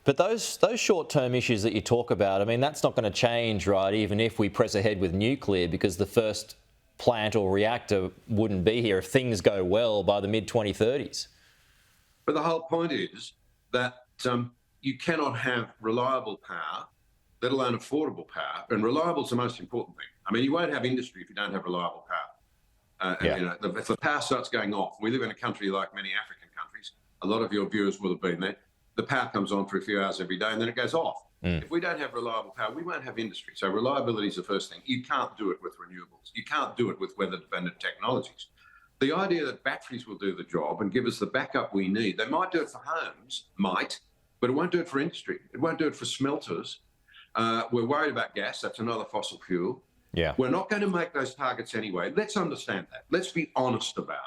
But those short-term issues that you talk about, I mean, that's not going to change, right, even if we press ahead with nuclear, because the first plant or reactor wouldn't be here if things go well by the mid-2030s. But the whole point is that you cannot have reliable power, let alone affordable power, and reliable is the most important thing. I mean, you won't have industry if you don't have reliable power. If the power starts going off, we live in a country like many African countries, a lot of your viewers will have been there, the power comes on for a few hours every day and then it goes off. If we don't have reliable power, we won't have industry. So reliability is the first thing. You can't do it with renewables. You can't do it with weather-dependent technologies. The idea that batteries will do the job and give us the backup we need, they might do it for homes, but it won't do it for industry. It won't do it for smelters. We're worried about gas. That's another fossil fuel. Yeah. We're not going to make those targets anyway. Let's understand that. Let's be honest about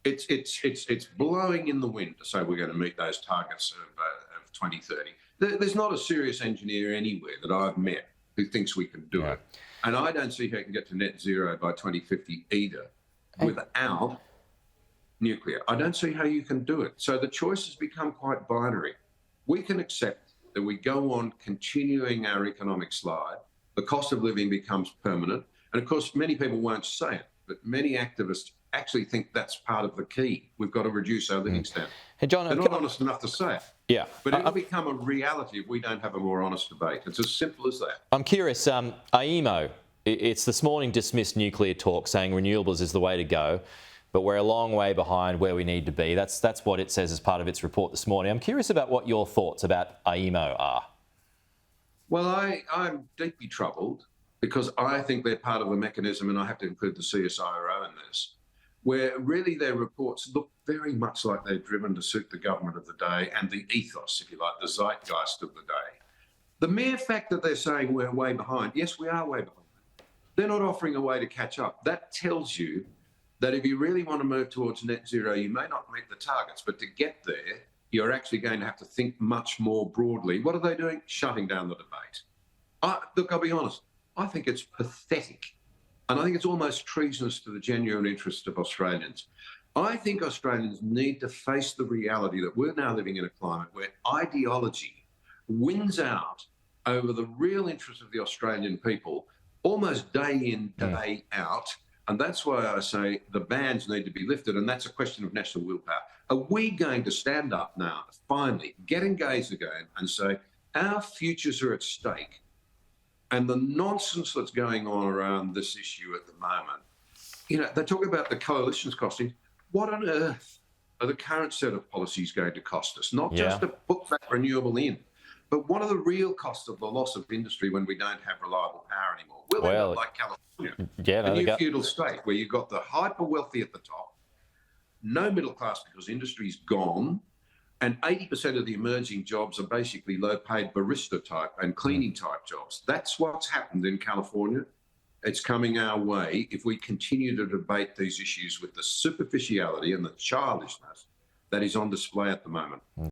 it. It's blowing in the wind to say we're going to meet those targets of 2030. There's not a serious engineer anywhere that I've met who thinks we can do it. And I don't see how you can get to net zero by 2050 either without nuclear. I don't see how you can do it. So the choices become quite binary. We can accept that we go on continuing our economic slide. The cost of living becomes permanent. And of course, many people won't say it, but many activists actually think that's part of the key. We've got to reduce our living standard. Hey, John, they're not honest enough to say it. Yeah. But it'll become a reality if we don't have a more honest debate. It's as simple as that. I'm curious, AEMO, it's this morning dismissed nuclear talk, saying renewables is the way to go, but we're a long way behind where we need to be. That's what it says as part of its report this morning. I'm curious about what your thoughts about AEMO are. Well, I'm deeply troubled because I think they're part of a mechanism, and I have to include the CSIRO in this, where really their reports look very much like they're driven to suit the government of the day and the ethos, if you like, the zeitgeist of the day. The mere fact that they're saying we're way behind, yes, we are way behind. They're not offering a way to catch up. That tells you that if you really want to move towards net zero, you may not meet the targets, but to get there, you're actually going to have to think much more broadly. What are they doing? Shutting down the debate. Look, I'll be honest, I think it's pathetic. And I think it's almost treasonous to the genuine interest of Australians. I think Australians need to face the reality that we're now living in a climate where ideology wins out over the real interest of the Australian people almost day in, day out. And that's why I say the bans need to be lifted. And that's a question of national willpower. Are we going to stand up now, finally, get engaged again and say our futures are at stake? And the nonsense that's going on around this issue at the moment, you know, they talk about the coalition's costing. What on earth are the current set of policies going to cost us? Not just to put that renewable in, but what are the real costs of the loss of industry when we don't have reliable power anymore? We'll end up like California, a new feudal state where you've got the hyper wealthy at the top, no middle class because industry's gone, and 80% of the emerging jobs are basically low-paid barista type and cleaning type jobs. That's what's happened in California. It's coming our way if we continue to debate these issues with the superficiality and the childishness that is on display at the moment.